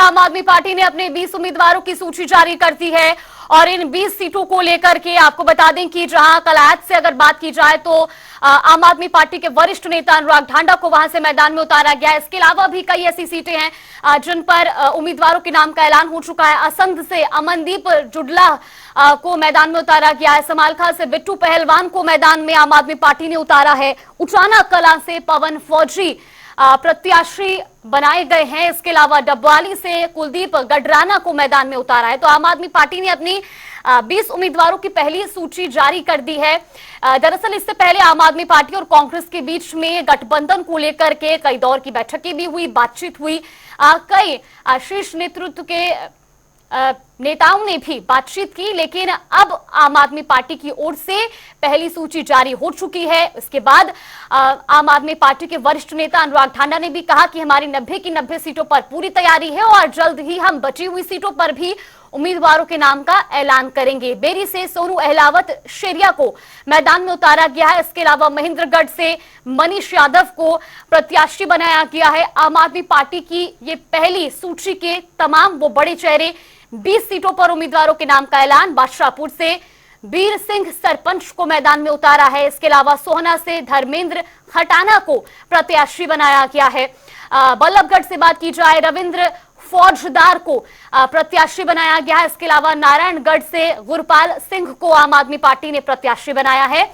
आम आदमी पार्टी ने अपने 20 उम्मीदवारों की सूची जारी कर दी है और इन 20 सीटों को लेकर के आपको बता दें कि जहां कलायत से अगर बात की जाए तो आम आदमी पार्टी के वरिष्ठ नेता अनुराग ढांडा को वहां से मैदान में उतारा गया है। इसके अलावा भी कई ऐसी सीटें हैं जिन पर उम्मीदवारों के नाम का ऐलान हो चुका है। असंध से अमनदीप जुडला को मैदान में उतारा गया है। समालखा से बिट्टू पहलवान को मैदान में आम आदमी पार्टी ने उतारा है। उचाना कला से पवन फौजी प्रत्याशी बनाए गए हैं। इसके अलावा डबवाली से कुलदीप गडराना को मैदान में उतारा है। तो आम आदमी पार्टी ने अपनी 20 उम्मीदवारों की पहली सूची जारी कर दी है। दरअसल इससे पहले आम आदमी पार्टी और कांग्रेस के बीच में गठबंधन को लेकर के कई दौर की बैठकें भी हुई, बातचीत हुई। कई शीर्ष नेतृत्व के नेताओं ने भी बातचीत की, लेकिन अब आम आदमी पार्टी की ओर से पहली सूची जारी हो चुकी है। इसके बाद आम आदमी पार्टी के वरिष्ठ नेता अनुराग ढांडा ने भी कहा कि हमारी 90 की 90 सीटों पर पूरी तैयारी है और जल्द ही हम बची हुई सीटों पर भी उम्मीदवारों के नाम का ऐलान करेंगे। बेरी से सोनू अहलावत शेरिया को मैदान में उतारा गया है। इसके अलावा महेंद्रगढ़ से मनीष यादव को प्रत्याशी बनाया गया है। आम आदमी पार्टी की ये पहली सूची के तमाम वो बड़े चेहरे, 20 सीटों पर उम्मीदवारों के नाम का ऐलान। बादशाहपुर से बीर सिंह सरपंच को मैदान में उतारा है। इसके अलावा सोहना से धर्मेंद्र खटाना को प्रत्याशी बनाया गया है। बल्लभगढ़ से बात की जाए, रविंद्र फौजदार को प्रत्याशी बनाया गया है। इसके अलावा नारायणगढ़ से गुरपाल सिंह को आम आदमी पार्टी ने प्रत्याशी बनाया है।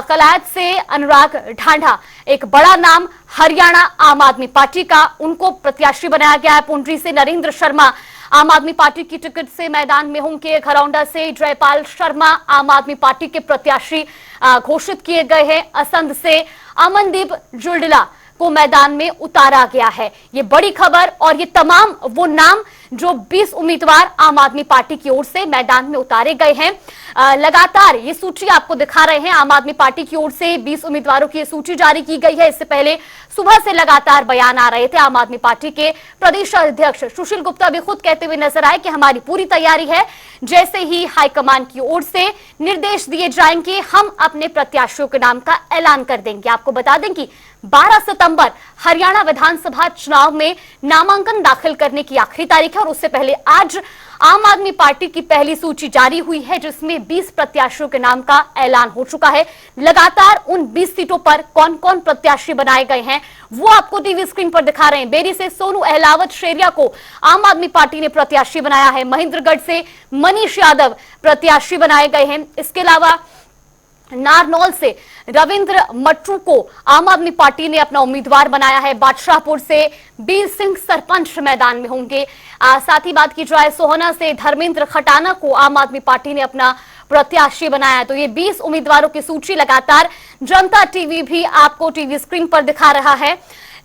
कलायत से अनुराग ढांडा, एक बड़ा नाम हरियाणा आम आदमी पार्टी का, उनको प्रत्याशी बनाया गया है। पुंडरी से नरेंद्र शर्मा आम आदमी पार्टी की टिकट से मैदान में होंगे। घरौंडा से जयपाल शर्मा आम आदमी पार्टी के प्रत्याशी घोषित किए गए हैं। असंध से अमनदीप जुडला को मैदान में उतारा गया है। ये बड़ी खबर और ये तमाम वो नाम जो 20 उम्मीदवार आम आदमी पार्टी की ओर से मैदान में उतारे गए हैं। लगातार ये सूची आपको दिखा रहे हैं। आम आदमी पार्टी की ओर से 20 उम्मीदवारों की सूची जारी की गई है। इससे पहले सुबह से लगातार बयान आ रहे थे। आम आदमी पार्टी के प्रदेश अध्यक्ष सुशील गुप्ता भी खुद कहते हुए नजर आए कि हमारी पूरी तैयारी है, जैसे ही हाईकमान की ओर से निर्देश दिए जाएंगे हम अपने प्रत्याशियों के नाम का ऐलान कर देंगे। आपको बता दें कि 12 सितंबर हरियाणा विधानसभा चुनाव में नामांकन दाखिल करने की आखिरी तारीख है और उससे पहले आज आम आदमी पार्टी की पहली सूची जारी हुई है, जिसमें 20 प्रत्याशियों के नाम का ऐलान हो चुका है। लगातार उन 20 सीटों पर कौन कौन प्रत्याशी बनाए गए हैं वो आपको टीवी स्क्रीन पर दिखा रहे हैं। बेरी से सोनू अहलावत शेरिया को आम आदमी पार्टी ने प्रत्याशी बनाया है। महेंद्रगढ़ से मनीष यादव प्रत्याशी बनाए गए हैं। इसके अलावा नारनौल से रविंद्र मट्टू को आम आदमी पार्टी ने अपना उम्मीदवार बनाया है। बादशाहपुर से बीर सिंह सरपंच मैदान में होंगे। साथ ही बात की जाए, सोहना से धर्मेंद्र खटाना को आम आदमी पार्टी ने अपना प्रत्याशी बनाया है। तो ये 20 उम्मीदवारों की सूची लगातार जनता टीवी भी आपको टीवी स्क्रीन पर दिखा रहा है।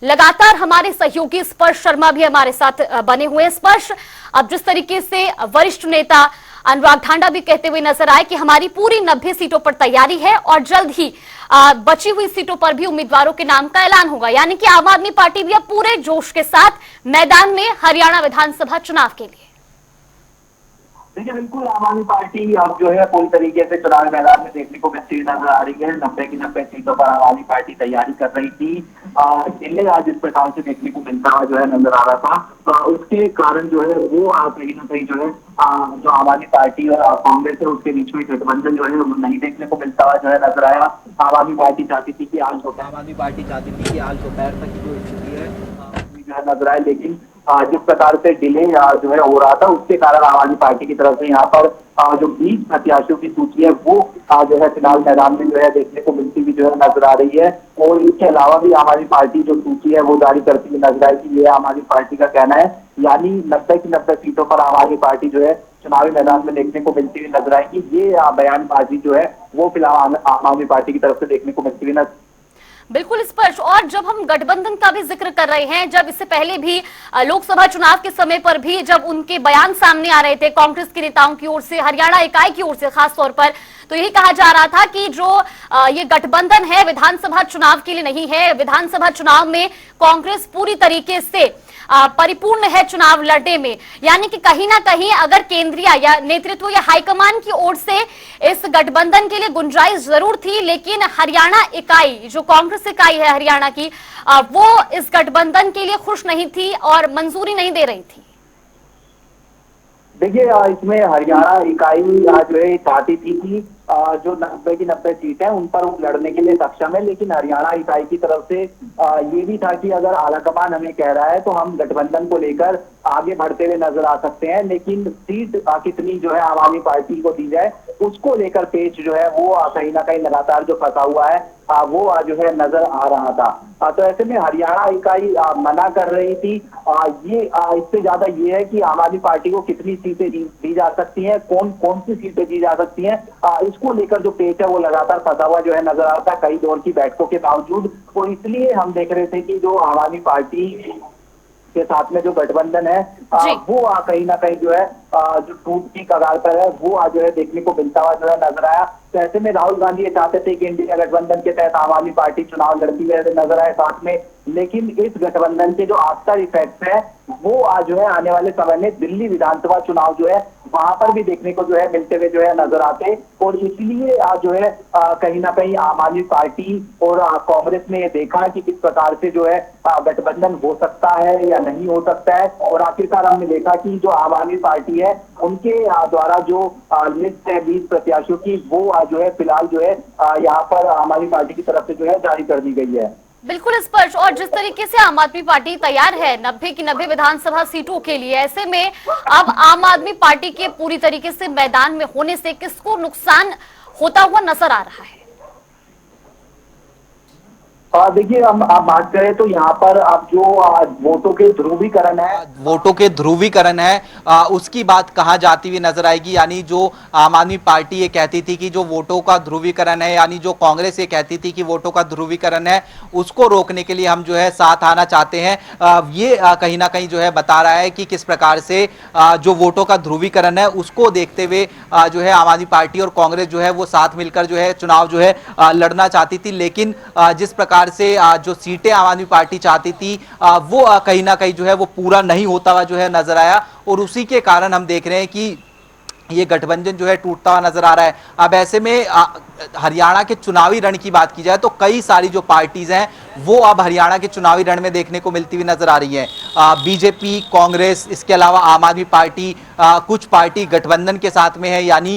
लगातार हमारे सहयोगी स्पर्श शर्मा भी हमारे साथ बने हुए हैं। स्पर्श, अब जिस तरीके से वरिष्ठ नेता अनुराग ढांडा भी कहते हुए नजर आए कि हमारी पूरी 90 सीटों पर तैयारी है और जल्द ही बची हुई सीटों पर भी उम्मीदवारों के नाम का ऐलान होगा, यानी कि आम आदमी पार्टी भी अब पूरे जोश के साथ मैदान में हरियाणा विधानसभा चुनाव के लिए। देखिए, बिल्कुल आम आदमी पार्टी अब जो है पूरी तरीके से चुनाव मैदान में देखने को मिलती नजर आ रही है। 90 की 90 सीटों पर आम आदमी पार्टी तैयारी कर रही थी। जिले आज इस प्रकार से देखने को मिलता हुआ जो है नजर आ रहा था। उसके कारण जो है वो कहीं ना कहीं जो है जो आम आदमी पार्टी और कांग्रेस है उसके बीच में गठबंधन जो है वो नहीं देखने को मिलता हुआ जो है नजर आया। आम आदमी पार्टी चाहती थी कि आज दोपहर तक जो स्थिति है जो है नजर आए, लेकिन जिस प्रकार से डिले जो है हो रहा था उसके कारण आम आदमी पार्टी की तरफ से यहाँ पर जो 20 प्रत्याशियों की सूची है वो जो है फिलहाल मैदान में जो है देखने को मिलती हुई जो है नजर आ रही है। और इसके अलावा भी आम आदमी पार्टी जो सूची है वो जारी करती हुई नजर आएगी, ये आम आदमी पार्टी का कहना है। यानी 90 की 90 सीटों पर आम आदमी पार्टी जो है चुनावी मैदान में देखने को मिलती हुई नजर आएगी। ये बयानबाजी जो है वो फिलहाल आम आदमी पार्टी की तरफ से देखने को मिलती हुई नजर। बिल्कुल स्पर्श, और जब हम गठबंधन का भी जिक्र कर रहे हैं, जब इससे पहले भी लोकसभा चुनाव के समय पर भी जब उनके बयान सामने आ रहे थे कांग्रेस के नेताओं की ओर से, हरियाणा इकाई की ओर से खास तौर पर, तो यही कहा जा रहा था कि जो ये गठबंधन है विधानसभा चुनाव के लिए नहीं है। विधानसभा चुनाव में कांग्रेस पूरी तरीके से परिपूर्ण है चुनाव लड़ने में, यानी कि कहीं ना कहीं अगर केंद्रीय या नेतृत्व या हाईकमान की ओर से इस गठबंधन के लिए गुंजाइश जरूर थी, लेकिन हरियाणा इकाई जो कांग्रेस इकाई है हरियाणा की, वो इस गठबंधन के लिए खुश नहीं थी और मंजूरी नहीं दे रही थी। देखिए इसमें हरियाणा इकाई जो है चाहती थी कि जो 90 की 90 सीट है उन पर वो लड़ने के लिए सक्षम है, लेकिन हरियाणा इकाई की तरफ से ये भी था कि अगर आलाकमान हमें कह रहा है तो हम गठबंधन को लेकर आगे बढ़ते हुए नजर आ सकते हैं, लेकिन सीट कितनी जो है आम आदमी पार्टी को दी जाए उसको लेकर पेच जो है वो कहीं ना कहीं लगातार जो फंसा हुआ है वो जो है नजर आ रहा था। तो ऐसे में हरियाणा इकाई मना कर रही थी। ये इससे ज्यादा ये है कि आम आदमी पार्टी को कितनी सीटें दी जा सकती हैं, कौन कौन सी सीटें दी जा सकती हैं, इसको लेकर जो पेच है वो लगातार फंसा हुआ जो है नजर आता है कई दौर की बैठकों के बावजूद। और इसलिए हम देख रहे थे कि जो आम आदमी पार्टी के साथ में जो गठबंधन है वो कहीं ना कहीं जो है जो टूट की कगार पर है वो जो है देखने को मिलता हुआ जो है नजर आया। तो ऐसे में राहुल गांधी ये चाहते थे कि इंडिया गठबंधन के तहत आम आदमी पार्टी चुनाव लड़ती हुए नजर आए साथ में, लेकिन इस गठबंधन के जो आफ्टर इफेक्ट है वो जो है आने वाले समय में दिल्ली विधानसभा चुनाव जो है वहां पर भी देखने को जो है मिलते हुए जो है नजर आते। और इसलिए जो है कहीं ना कहीं आम आदमी पार्टी और कांग्रेस ने ये देखा कि किस प्रकार से जो है गठबंधन हो सकता है या नहीं हो सकता है। और आखिरकार हमने देखा कि जो आम आदमी पार्टी है उनके द्वारा जो लिस्ट है 20 प्रत्याशियों की वो जो है फिलहाल जो है यहाँ पर आम आदमी पार्टी की तरफ से जो है जारी कर दी गई है। बिल्कुल स्पष्ट। और जिस तरीके से आम आदमी पार्टी तैयार है 90 की 90 विधानसभा सीटों के लिए, ऐसे में अब आम आदमी पार्टी के पूरी तरीके से मैदान में होने से किसको नुकसान होता हुआ नजर आ रहा है? देखिए हम आप बात करें तो यहाँ पर अब जो वोटों के ध्रुवीकरण है उसकी बात कहाँ जाती हुई नजर आएगी। यानी जो आम आदमी पार्टी ये कहती थी कि जो वोटों का ध्रुवीकरण है, यानी जो कांग्रेस ये कहती थी कि वोटों का ध्रुवीकरण है, उसको रोकने के लिए हम जो है साथ आना चाहते हैं। ये कहीं ना कहीं जो है बता रहा है कि किस प्रकार से जो वोटों का ध्रुवीकरण है उसको देखते हुए जो है आम आदमी पार्टी और कांग्रेस जो है वो साथ मिलकर जो है चुनाव जो है लड़ना चाहती थी। लेकिन जिस प्रकार से जो सीटें आम आदमी पार्टी चाहती थी वो कहीं ना कहीं जो है वो पूरा नहीं होता हुआ जो है नजर आया, और उसी के कारण हम देख रहे हैं कि ये गठबंधन जो है टूटता हुआ नजर आ रहा है। अब ऐसे में हरियाणा के चुनावी रण की बात की जाए तो कई सारी जो पार्टीज हैं वो अब हरियाणा के चुनावी रण में देखने को मिलती हुई नजर आ रही है। बीजेपी, कांग्रेस, इसके अलावा आम आदमी पार्टी, कुछ पार्टी गठबंधन के साथ में है, यानी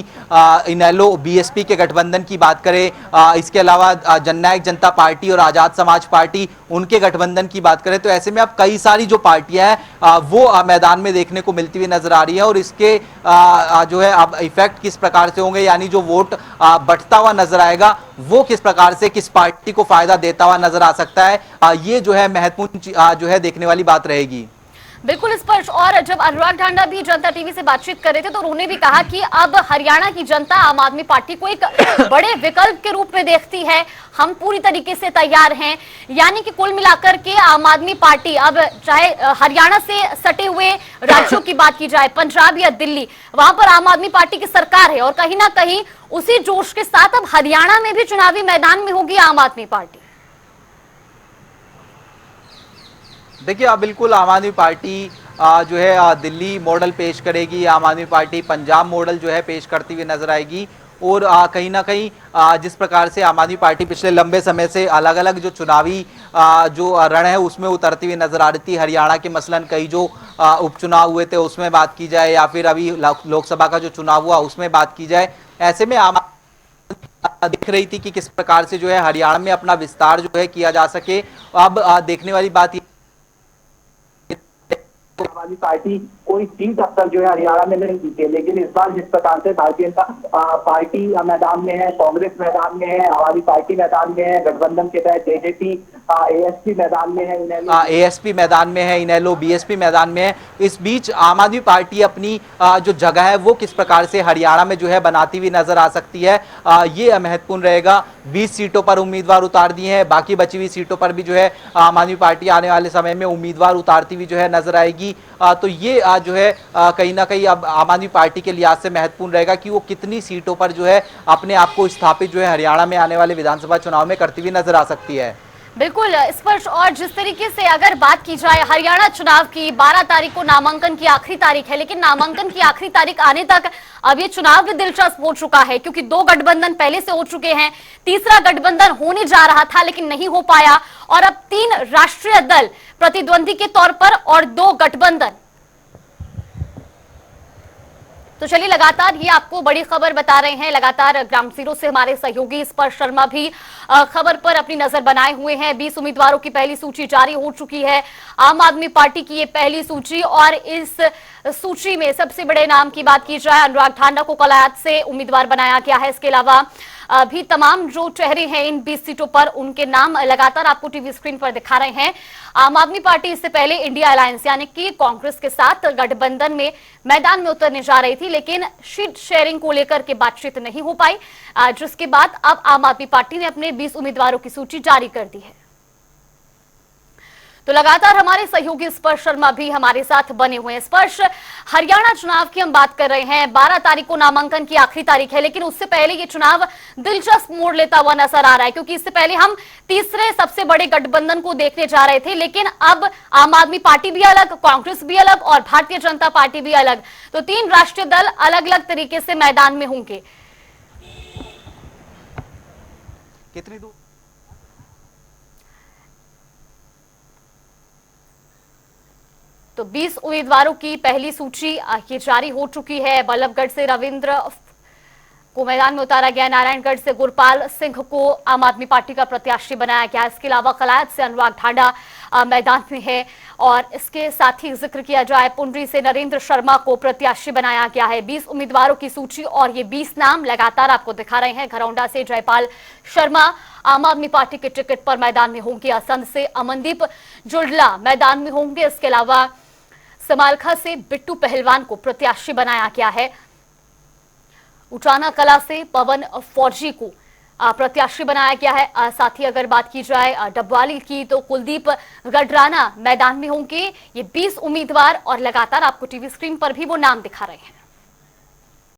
इनेलो बीएसपी के गठबंधन की बात करें, इसके अलावा जननायक जनता पार्टी और आजाद समाज पार्टी उनके गठबंधन की बात करें, तो ऐसे में अब कई सारी जो पार्टियां हैं वो मैदान में देखने को मिलती हुई नजर आ रही है। और इसके जो है अब इफेक्ट किस प्रकार से होंगे, यानी जो वोट बढ़ता हुआ नजर आएगा वो किस प्रकार से किस पार्टी को फायदा देता हुआ नजर आ सकता है, ये जो है महत्वपूर्ण जो है देखने वाली बात रहेगी। बिल्कुल स्पष्ट। और जब अनुराग ढांडा भी जनता टीवी से बातचीत कर रहे थे तो उन्होंने भी कहा कि अब हरियाणा की जनता आम आदमी पार्टी को एक बड़े विकल्प के रूप में देखती है, हम पूरी तरीके से तैयार हैं। यानी कि कुल मिलाकर के आम आदमी पार्टी अब चाहे हरियाणा से सटे हुए राज्यों की बात की जाए, पंजाब या दिल्ली, वहां पर आम आदमी पार्टी की सरकार है और कहीं ना कहीं उसी जोश के साथ अब हरियाणा में भी चुनावी मैदान में होगी आम आदमी पार्टी। देखिए बिल्कुल आम आदमी पार्टी जो है दिल्ली मॉडल पेश करेगी, आम आदमी पार्टी पंजाब मॉडल जो है पेश करती हुई नजर आएगी। और कहीं ना कहीं जिस प्रकार से आम आदमी पार्टी पिछले लंबे समय से अलग अलग जो चुनावी जो रण है उसमें उतरती हुई नजर आ रही थी। हरियाणा के मसलन कई जो उपचुनाव हुए थे उसमें बात की जाए, या फिर अभी लोकसभा का जो चुनाव हुआ उसमें बात की जाए, ऐसे में आम दिख रही थी कि किस प्रकार से जो है हरियाणा में अपना विस्तार जो है किया जा सके। अब देखने वाली बात आम आदमी पार्टी कोई सीट अब तक जो है हरियाणा में नहीं जीती है, लेकिन इस बार जिस प्रकार से भारतीय जनता पार्टी मैदान में है, कांग्रेस मैदान में है, आम आदमी पार्टी मैदान में है, गठबंधन के तहत जेजेपी एएसपी मैदान में है, एएसपी मैदान में है, इनेलो बीएसपी मैदान में है। इस बीच आम आदमी पार्टी अपनी जो जगह है वो किस प्रकार से हरियाणा में जो है बनाती हुई नजर आ सकती है, ये महत्वपूर्ण रहेगा। 20 सीटों पर उम्मीदवार उतार दिए हैं, बाकी बची हुई सीटों पर भी जो है आम आदमी पार्टी आने वाले समय में उम्मीदवार उतारती हुई जो है नजर आएगी। तो ये जो है कहीं ना कहीं अब आम आदमी पार्टी के लिहाज से महत्वपूर्ण रहेगा कि वो कितनी सीटों पर जो है अपने आप को स्थापित जो है हरियाणा में आने वाले विधानसभा चुनाव में करती हुई नजर आ सकती है। बिल्कुल स्पष्ट। और जिस तरीके से अगर बात की जाए हरियाणा चुनाव की, 12 तारीख को नामांकन की आखिरी तारीख है, लेकिन नामांकन की आखिरी तारीख आने तक अब ये चुनाव भी दिलचस्प हो चुका है, क्योंकि 2 गठबंधन पहले से हो चुके हैं, तीसरा गठबंधन होने जा रहा था लेकिन नहीं हो पाया, और अब 3 राष्ट्रीय दल प्रतिद्वंदी के तौर पर और 2 गठबंधन। तो चलिए लगातार ये आपको बड़ी खबर बता रहे हैं। लगातार ग्राउंड जीरो से हमारे सहयोगी स्पर्श शर्मा भी खबर पर अपनी नजर बनाए हुए हैं। 20 उम्मीदवारों की पहली सूची जारी हो चुकी है। आम आदमी पार्टी की ये पहली सूची, और इस सूची में सबसे बड़े नाम की बात की जाए, अनुराग ठांडा को कलायत से उम्मीदवार बनाया गया है। इसके अलावा भी तमाम जो चेहरे हैं इन 20 सीटों पर, उनके नाम लगातार आपको टीवी स्क्रीन पर दिखा रहे हैं। आम आदमी पार्टी इससे पहले इंडिया अलायंस यानी कि कांग्रेस के साथ गठबंधन में मैदान में उतरने जा रही थी, लेकिन सीट शेयरिंग को लेकर के बातचीत नहीं हो पाई, जिसके बाद अब आम आदमी पार्टी ने अपने 20 उम्मीदवारों की सूची जारी कर दी है। तो लगातार हमारे सहयोगी स्पर्श शर्मा भी हमारे साथ बने हुए हैं। स्पर्श, हरियाणा चुनाव की हम बात कर रहे हैं। 12 तारीख को नामांकन की आखिरी तारीख है, लेकिन उससे पहले ये चुनाव दिलचस्प मोड़ लेता हुआ नजर आ रहा है, क्योंकि इससे पहले हम तीसरे सबसे बड़े गठबंधन को देखने जा रहे थे, लेकिन अब आम आदमी पार्टी भी अलग, कांग्रेस भी अलग और भारतीय जनता पार्टी भी अलग। तो 3 राष्ट्रीय दल अलग अलग तरीके से मैदान में होंगे। कितनी दूर तो 20 उम्मीदवारों की पहली सूची ये जारी हो चुकी है। बल्लभगढ़ से रविंद्र को मैदान में उतारा गया, नारायणगढ़ से गुरपाल सिंह को आम आदमी पार्टी का प्रत्याशी बनाया गया। इसके अलावा कलायत से अनुराग ठांडा मैदान में है, और इसके साथ ही जिक्र किया जाए पुंडरी से नरेंद्र शर्मा को प्रत्याशी बनाया गया है। 20 उम्मीदवारों की सूची और ये 20 नाम लगातार आपको दिखा रहे हैं। घरौंडा से जयपाल शर्मा आम आदमी पार्टी के टिकट पर मैदान में होंगे। असंध से अमनदीप जुड़ला मैदान में होंगे। इसके अलावा समालखा से बिट्टू पहलवान को प्रत्याशी बनाया गया है। उचाना कला से पवन फौजी को प्रत्याशी बनाया गया है। साथ ही अगर बात की जाए डबवाली की, तो कुलदीप गडराना मैदान में होंगे। ये 20 उम्मीदवार, और लगातार आपको टीवी स्क्रीन पर भी वो नाम दिखा रहे हैं।